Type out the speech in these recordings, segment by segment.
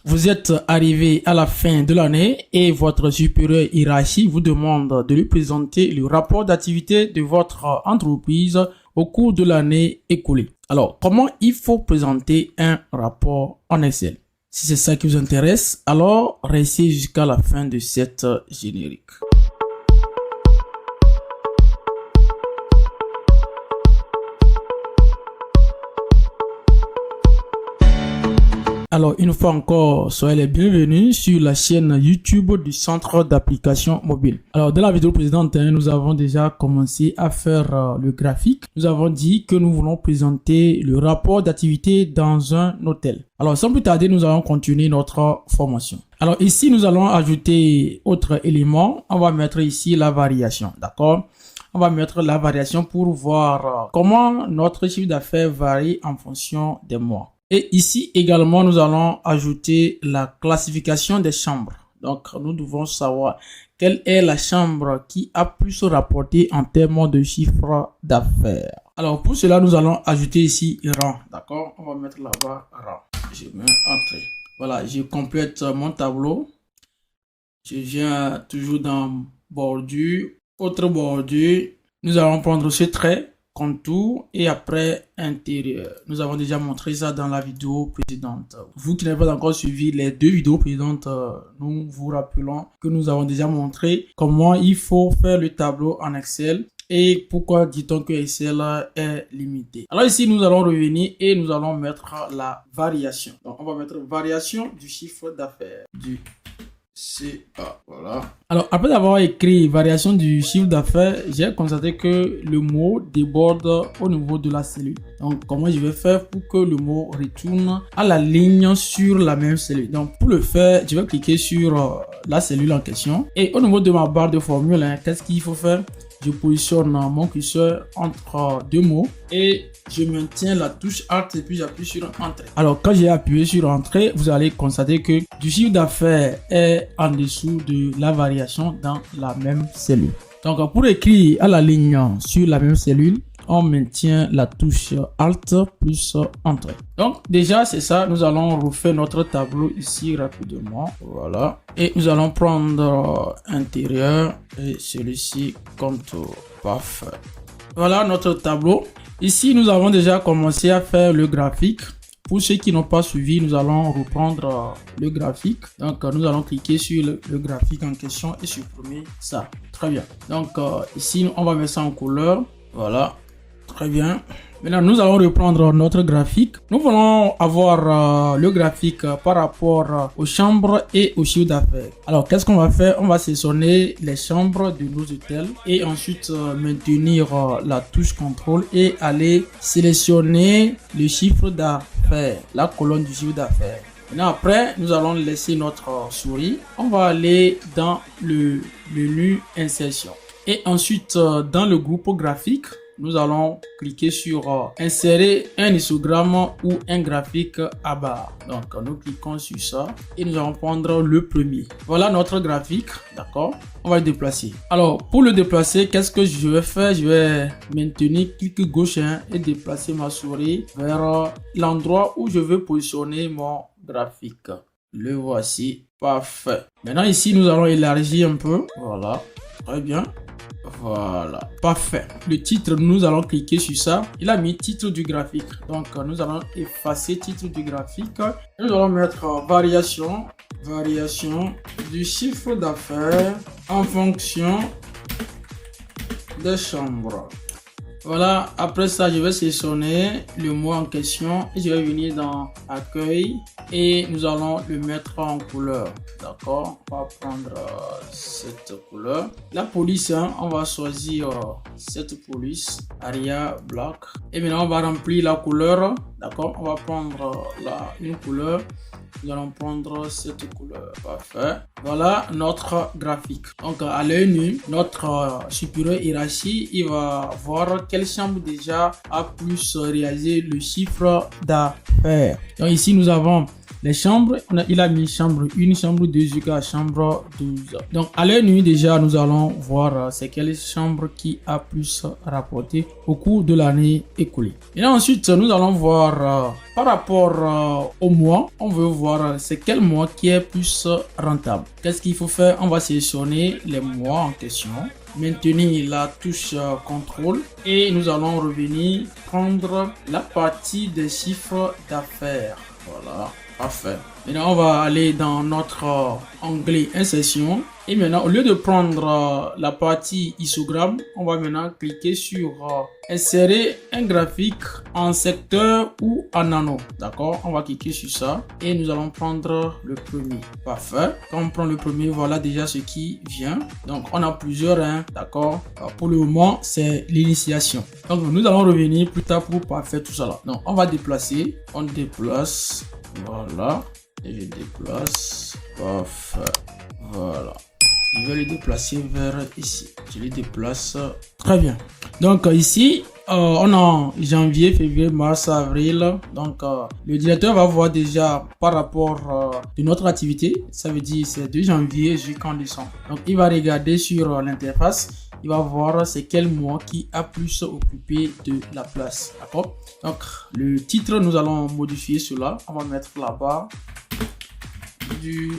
vous êtes arrivé à la fin de l'année et votre supérieur hiérarchie vous demande de lui présenter le rapport d'activité de votre entreprise au cours de l'année écoulée. Alors, comment il faut présenter un rapport en Excel? Si c'est ça qui vous intéresse, alors restez jusqu'à la fin de cette générique. Alors, une fois encore, soyez les bienvenus sur la chaîne YouTube du Centre d'application mobile. Alors, dans la vidéo précédente, nous avons déjà commencé à faire le graphique. Nous avons dit que nous voulons présenter le rapport d'activité dans un hôtel. Alors, sans plus tarder, nous allons continuer notre formation. Alors, ici, nous allons ajouter autre élément. On va mettre ici la variation, d'accord? On va mettre la variation pour voir comment notre chiffre d'affaires varie en fonction des mois. Et ici également, nous allons ajouter la classification des chambres. Donc, nous devons savoir quelle est la chambre qui a plus rapporté en termes de chiffre d'affaires. Alors, pour cela, nous allons ajouter ici rang. D'accord? On va mettre là-bas rang. Je mets entrée. Voilà, je complète mon tableau. Je viens toujours dans bordure, autre bordure. Nous allons prendre ce trait. Contour et après intérieur. Nous avons déjà montré ça dans la vidéo précédente. Vous qui n'avez pas encore suivi les deux vidéos précédentes, nous vous rappelons que nous avons déjà montré comment il faut faire le tableau en Excel et pourquoi dit-on que Excel est limité. Alors ici, nous allons revenir et nous allons mettre la variation. Donc, on va mettre variation du chiffre d'affaires du CA, voilà. Alors, après avoir écrit variation du chiffre d'affaires, j'ai constaté que le mot déborde au niveau de la cellule. Donc, comment je vais faire pour que le mot retourne à la ligne sur la même cellule? Donc, pour le faire, je vais cliquer sur la cellule en question. Et au niveau de ma barre de formule, qu'est-ce qu'il faut faire? Je positionne mon curseur entre deux mots et je maintiens la touche Alt et puis j'appuie sur Entrée. Alors, quand j'ai appuyé sur Entrée, vous allez constater que du chiffre d'affaires est en dessous de la variation dans la même cellule. Donc, pour écrire à la ligne sur la même cellule, on maintient la touche Alt plus Entrée. Donc déjà c'est ça, nous allons refaire notre tableau ici rapidement. Voilà. Et nous allons prendre intérieur et celui-ci contour. Parfait. Voilà notre tableau. Ici nous avons déjà commencé à faire le graphique. Pour ceux qui n'ont pas suivi, nous allons reprendre le graphique. Donc nous allons cliquer sur le graphique en question et supprimer ça. Très bien. Donc ici on va mettre ça en couleur. Voilà. Très bien. Maintenant, nous allons reprendre notre graphique. Nous voulons avoir le graphique par rapport aux chambres et au chiffre d'affaires. Alors, qu'est-ce qu'on va faire? On va sélectionner les chambres de nos hôtels et ensuite maintenir la touche contrôle et aller sélectionner le chiffre d'affaires, la colonne du chiffre d'affaires. Maintenant, après, nous allons laisser notre souris. On va aller dans le menu insertion. Et ensuite, dans le groupe graphique, nous allons cliquer sur insérer un histogramme ou un graphique à barre. Donc, nous cliquons sur ça et nous allons prendre le premier. Voilà notre graphique, d'accord? On va le déplacer. Alors, pour le déplacer, qu'est-ce que je vais faire? Je vais maintenir clic gauche et déplacer ma souris vers l'endroit où je veux positionner mon graphique. Le voici, parfait. Maintenant, ici, nous allons élargir un peu. Voilà, très bien. Voilà, parfait. Le titre, nous allons cliquer sur ça. Il a mis titre du graphique. Donc, nous allons effacer titre du graphique. Nous allons mettre variation du chiffre d'affaires en fonction des chambres. Voilà, après ça, je vais sélectionner le mot en question et je vais venir dans accueil et nous allons le mettre en couleur. D'accord, on va prendre cette couleur. La police, on va choisir cette police, Aria Black. Et maintenant, on va remplir la couleur. D'accord, on va prendre une couleur. Nous allons prendre cette couleur. Parfait. Voilà notre graphique. Donc, à l'œil nu, notre supérieur hiérarchie, il va voir quelle chambre déjà a plus réalisé le chiffre d'affaires. Donc, ici, nous avons les chambres. Il a mis chambre 1, chambre 2 jusqu'à chambre 12. Donc, à l'œil nu, déjà, nous allons voir c'est quelle chambre qui a plus rapporté au cours de l'année écoulée. Et là, ensuite, nous allons voir par rapport au mois, on veut voir c'est quel mois qui est plus rentable. Qu'est-ce qu'il faut faire? On va sélectionner les mois en question, maintenir la touche contrôle et nous allons revenir prendre la partie des chiffres d'affaires. Voilà, parfait. Maintenant, on va aller dans notre onglet insertion. Et maintenant, au lieu de prendre la partie histogramme, on va maintenant cliquer sur insérer un graphique en secteur ou en anneau. D'accord? On va cliquer sur ça et nous allons prendre le premier. Parfait. Quand on prend le premier, voilà déjà ce qui vient. Donc, on a plusieurs, hein, d'accord? Pour le moment, c'est l'initiation. Donc, nous allons revenir plus tard pour parfaire tout ça là. Donc, on va déplacer. On déplace. Voilà. Et je déplace. Parfait. Voilà. Je vais le déplacer vers ici. Je le déplace. Très bien. Donc ici, on a janvier, février, mars, avril. Donc le directeur va voir déjà par rapport de notre activité. Ça veut dire c'est de janvier jusqu'en décembre. Donc il va regarder sur l'interface. Il va voir c'est quel mois qui a plus occupé de la place. D'accord? Donc le titre, nous allons modifier cela. On va mettre là-bas du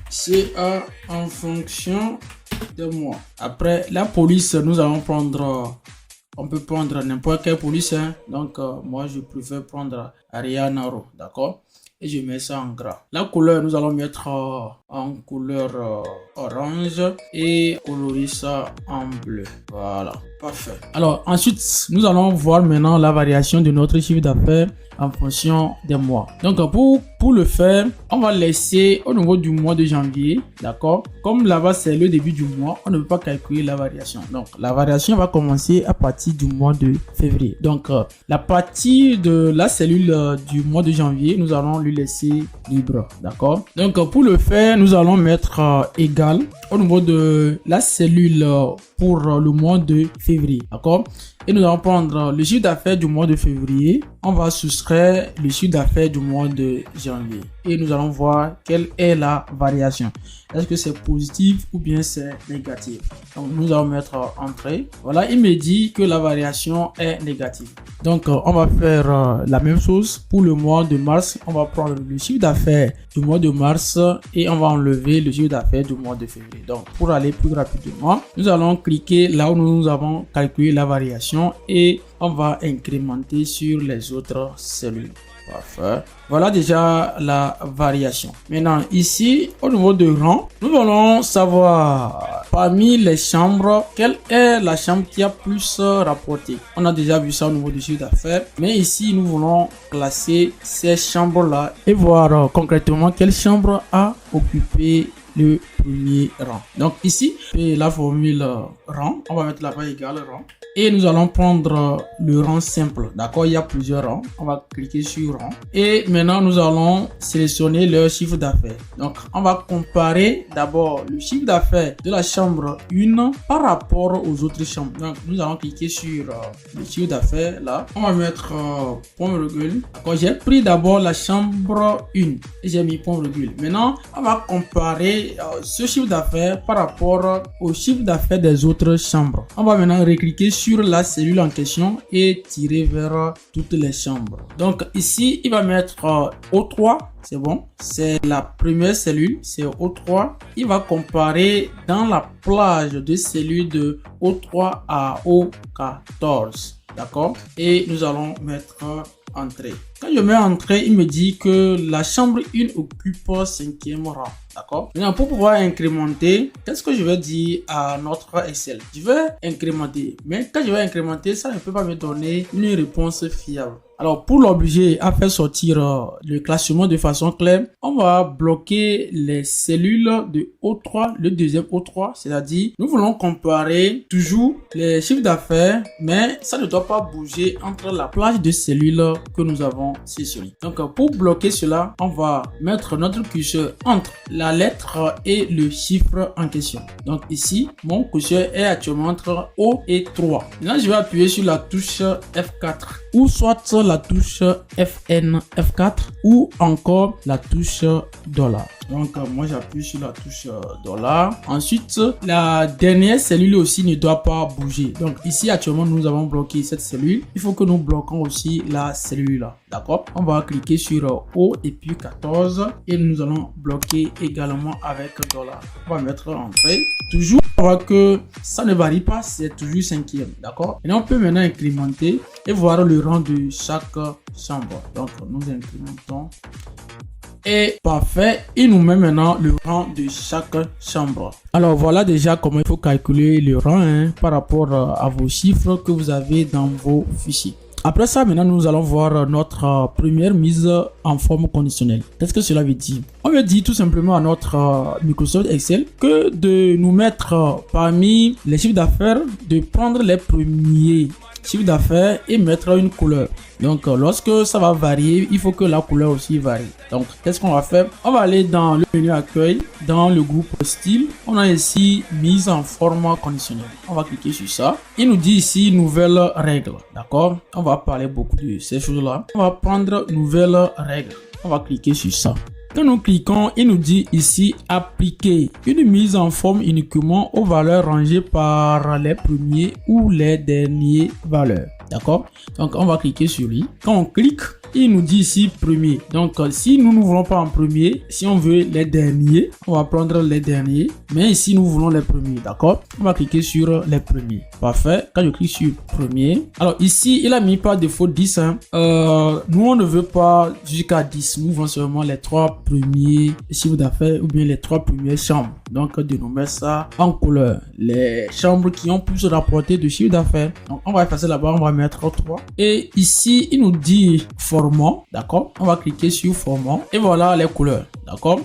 CA en fonction de mois. Après la police, nous allons prendre, on peut prendre n'importe quelle police, hein. Donc moi je préfère prendre Arianaro, d'accord? Et je mets ça en gras. La couleur, nous allons mettre en couleur orange et colorer ça en bleu. Voilà, parfait. Alors ensuite, nous allons voir maintenant la variation de notre chiffre d'affaires en fonction des mois. Donc pour le faire, on va laisser au niveau du mois de janvier, d'accord? Comme là-bas c'est le début du mois, on ne peut pas calculer la variation. Donc la variation va commencer à partir du mois de février. Donc la partie de la cellule du mois de janvier, nous allons lui laisser libre, d'accord? Donc pour le faire, nous allons mettre égal au niveau de la cellule pour le mois de février, d'accord? Et nous allons prendre le chiffre d'affaires du mois de février. On va soustraire le chiffre d'affaires du mois de janvier. Et nous allons voir quelle est la variation. Est-ce que c'est positif ou bien c'est négatif? Donc nous allons mettre entrée. Voilà, il me dit que la variation est négative. Donc on va faire la même chose pour le mois de mars. On va prendre le chiffre d'affaires du mois de mars et on va enlever le chiffre d'affaires du mois de février. Donc pour aller plus rapidement, nous allons cliquer là où nous avons calculé la variation et on va incrémenter sur les autres cellules. Parfait. Voilà déjà la variation. Maintenant ici au niveau de rang, nous allons savoir parmi les chambres quelle est la chambre qui a plus rapporté. On a déjà vu ça au niveau du chiffre d'affaires, mais ici nous voulons classer ces chambres là et voir concrètement quelle chambre a occupé le premier rang. Donc ici, la formule rang, on va mettre là-bas égal rang. Et nous allons prendre le rang simple. D'accord, il y a plusieurs rangs. On va cliquer sur rang. Et maintenant, nous allons sélectionner le chiffre d'affaires. Donc, on va comparer d'abord le chiffre d'affaires de la chambre 1 par rapport aux autres chambres. Donc, nous allons cliquer sur le chiffre d'affaires là. On va mettre point virgule. D'accord, j'ai pris d'abord la chambre 1 et j'ai mis point virgule. Maintenant, on va comparer ce chiffre d'affaires par rapport au chiffre d'affaires des autres chambres. On va maintenant recliquer sur la cellule en question et tirer vers toutes les chambres. Donc ici, il va mettre O3. C'est bon, c'est la première cellule, c'est O3. Il va comparer dans la plage de cellules de O3 à O14. D'accord? Et nous allons mettre entrée. Quand je mets entrée, il me dit que la chambre 1 occupe 5e rang. D'accord? Maintenant, pour pouvoir incrémenter, qu'est-ce que je vais dire à notre Excel? Je vais incrémenter. Mais quand je vais incrémenter, ça ne peut pas me donner une réponse fiable. Alors, pour l'obliger à faire sortir le classement de façon claire, on va bloquer les cellules de O3, le deuxième O3, c'est-à-dire nous voulons comparer toujours les chiffres d'affaires, mais ça ne doit pas bouger entre la plage de cellules que nous avons sélectionnées. Donc, pour bloquer cela, on va mettre notre curseur entre la lettre et le chiffre en question. Donc ici, mon curseur est actuellement entre O et 3. Maintenant, je vais appuyer sur la touche F4 ou soit la touche FN F4 ou encore la touche $. Donc moi j'appuie sur la touche dollar. Ensuite, la dernière cellule aussi ne doit pas bouger. Donc ici actuellement nous avons bloqué cette cellule. Il faut que nous bloquons aussi la cellule là. D'accord? On va cliquer sur O et puis 14 et nous allons bloquer également avec dollar. On va mettre entrée. Toujours on voit que ça ne varie pas, c'est toujours 5e. D'accord? Et on peut maintenant incrémenter et voir le rang de chaque chambre. Donc nous incrémentons. Et parfait, il nous met maintenant le rang de chaque chambre. Alors voilà déjà comment il faut calculer le rang par rapport à vos chiffres que vous avez dans vos fichiers. Après ça, maintenant, nous allons voir notre première mise en forme conditionnelle. Qu'est-ce que cela veut dire? On veut dire tout simplement à notre Microsoft Excel que de nous mettre parmi les chiffres d'affaires, de prendre les premiers chiffre d'affaires et mettre une couleur. Donc lorsque ça va varier, il faut que la couleur aussi varie. Donc qu'est-ce qu'on va faire? On va aller dans le menu accueil, dans le groupe style. On a ici mise en forme conditionnelle. On va cliquer sur ça. Il nous dit ici nouvelle règle. D'accord? On va parler beaucoup de ces choses là. On va prendre nouvelle règle. On va cliquer sur ça. Quand nous cliquons, il nous dit ici appliquer une mise en forme uniquement aux valeurs rangées par les premiers ou les derniers valeurs. D'accord? Donc on va cliquer sur lui. Quand on clique, il nous dit ici premier. Donc si nous ne voulons pas en premier, si on veut les derniers, on va prendre les derniers. Mais ici nous voulons les premiers. D'accord? On va cliquer sur les premiers. Parfait. Quand je clique sur premier, alors ici il a mis par défaut 10. Nous on ne veut pas jusqu'à 10. Nous voulons seulement les 3 premiers chiffres d'affaires ou bien les 3 premières chambres. Donc de nous mettre ça en couleur. Les chambres qui ont plus rapporté de chiffre d'affaires. Donc on va effacer là-bas, on va mettre 3. Et ici il nous dit format. D'accord? On va cliquer sur format et voilà les couleurs. D'accord?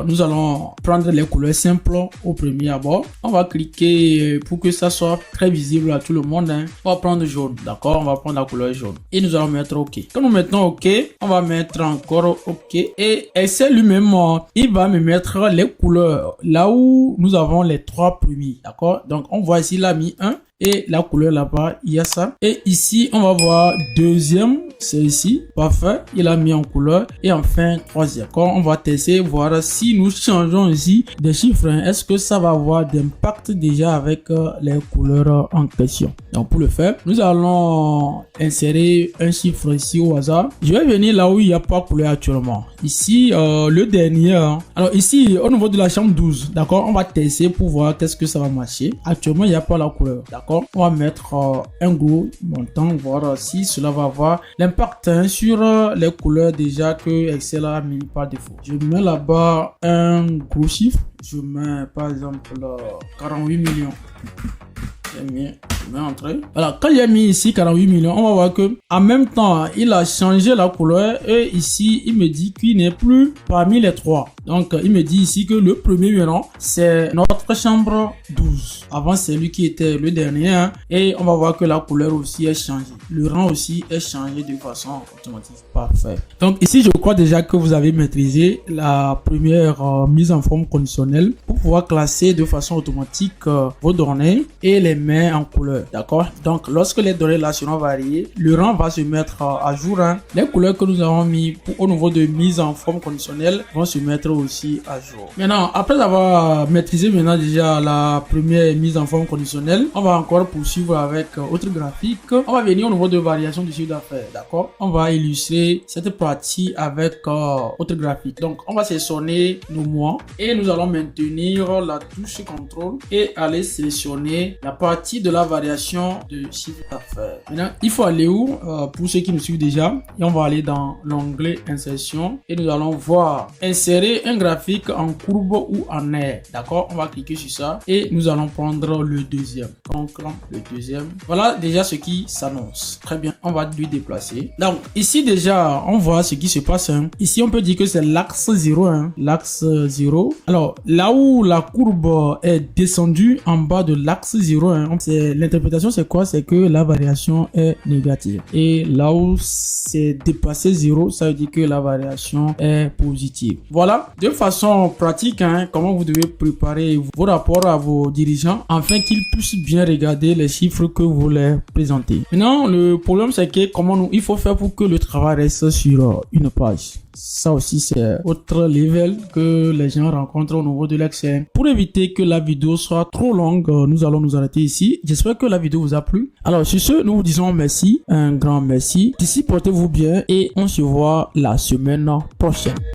Nous allons prendre les couleurs simples au premier abord. On va cliquer pour que ça soit très visible à tout le monde. On va prendre jaune. D'accord? On va prendre la couleur jaune. Et nous allons mettre OK. Quand nous mettons OK, on va mettre encore OK. Et Excel lui-même, il va me mettre les couleurs là où nous avons les 3 premiers. D'accord? Donc, on voit ici, il a mis 1. Et la couleur là-bas, il y a ça. Et ici, on va voir deuxième, c'est ici. Parfait. Il a mis en couleur. Et enfin, troisième. Quand on va tester, voir si nous changeons ici des chiffres, est-ce que ça va avoir d'impact déjà avec les couleurs en question. Donc, pour le faire, nous allons insérer un chiffre ici au hasard. Je vais venir là où il n'y a pas de couleur actuellement. Ici, le dernier. Alors ici, au niveau de la chambre 12, d'accord, on va tester pour voir qu'est-ce que ça va marcher. Actuellement, il n'y a pas la couleur. D'accord. On va mettre un gros montant, voir si cela va avoir l'impact sur les couleurs déjà que Excel a mis par défaut. Je mets là-bas un gros chiffre. Je mets par exemple 48 millions. Je mets entrée. Voilà, quand j'ai mis ici 48 millions, on va voir que en même temps, il a changé la couleur et ici, il me dit qu'il n'est plus parmi les 3. Donc, il me dit ici que le premier maintenant, c'est notre chambre 12. Avant, c'est lui qui était le dernier. Et on va voir que la couleur aussi est changée. Le rang aussi est changé de façon automatique. Parfait. Donc, ici, je crois déjà que vous avez maîtrisé la première mise en forme conditionnelle pour pouvoir classer de façon automatique vos données et les mettre en couleur. D'accord? Donc, lorsque les données là seront variées, le rang va se mettre à jour. Les couleurs que nous avons mis au niveau de mise en forme conditionnelle vont se mettre aussi à jour. Maintenant, après avoir maîtrisé maintenant déjà la première mise en forme conditionnelle, on va encore poursuivre avec autre graphique. On va venir au niveau de variation du chiffre d'affaires. D'accord? On va illustrer cette partie avec autre graphique. Donc, on va sélectionner nos mois et nous allons maintenir la touche contrôle et aller sélectionner la partie de la variation de chiffre d'affaires. Maintenant, il faut aller où? Pour ceux qui nous suivent déjà, et on va aller dans l'onglet insertion et nous allons voir insérer un graphique en courbe ou en aire. D'accord? On va cliquer sur ça et nous allons prendre le deuxième. Donc, le deuxième. Voilà déjà ce qui s'annonce. Très bien. On va lui déplacer. Donc, ici déjà, on voit ce qui se passe. Ici, on peut dire que c'est l'axe 0. L'axe 0. Alors, là où la courbe est descendue en bas de l'axe 0, c'est l'interprétation, c'est quoi? C'est que la variation est négative. Et là où c'est dépassé 0, ça veut dire que la variation est positive. Voilà, de façon pratique, comment vous devez préparer vos rapports à vos dirigeants afin qu'ils puissent bien regarder les chiffres que vous leur présentez. Maintenant, le problème c'est que il faut faire pour que le travail reste sur une page. Ça aussi, c'est autre level que les gens rencontrent au niveau de l'Excel. Pour éviter que la vidéo soit trop longue, nous allons nous arrêter ici. J'espère que la vidéo vous a plu. Alors, sur ce, nous vous disons merci, un grand merci. D'ici, portez-vous bien et on se voit la semaine prochaine.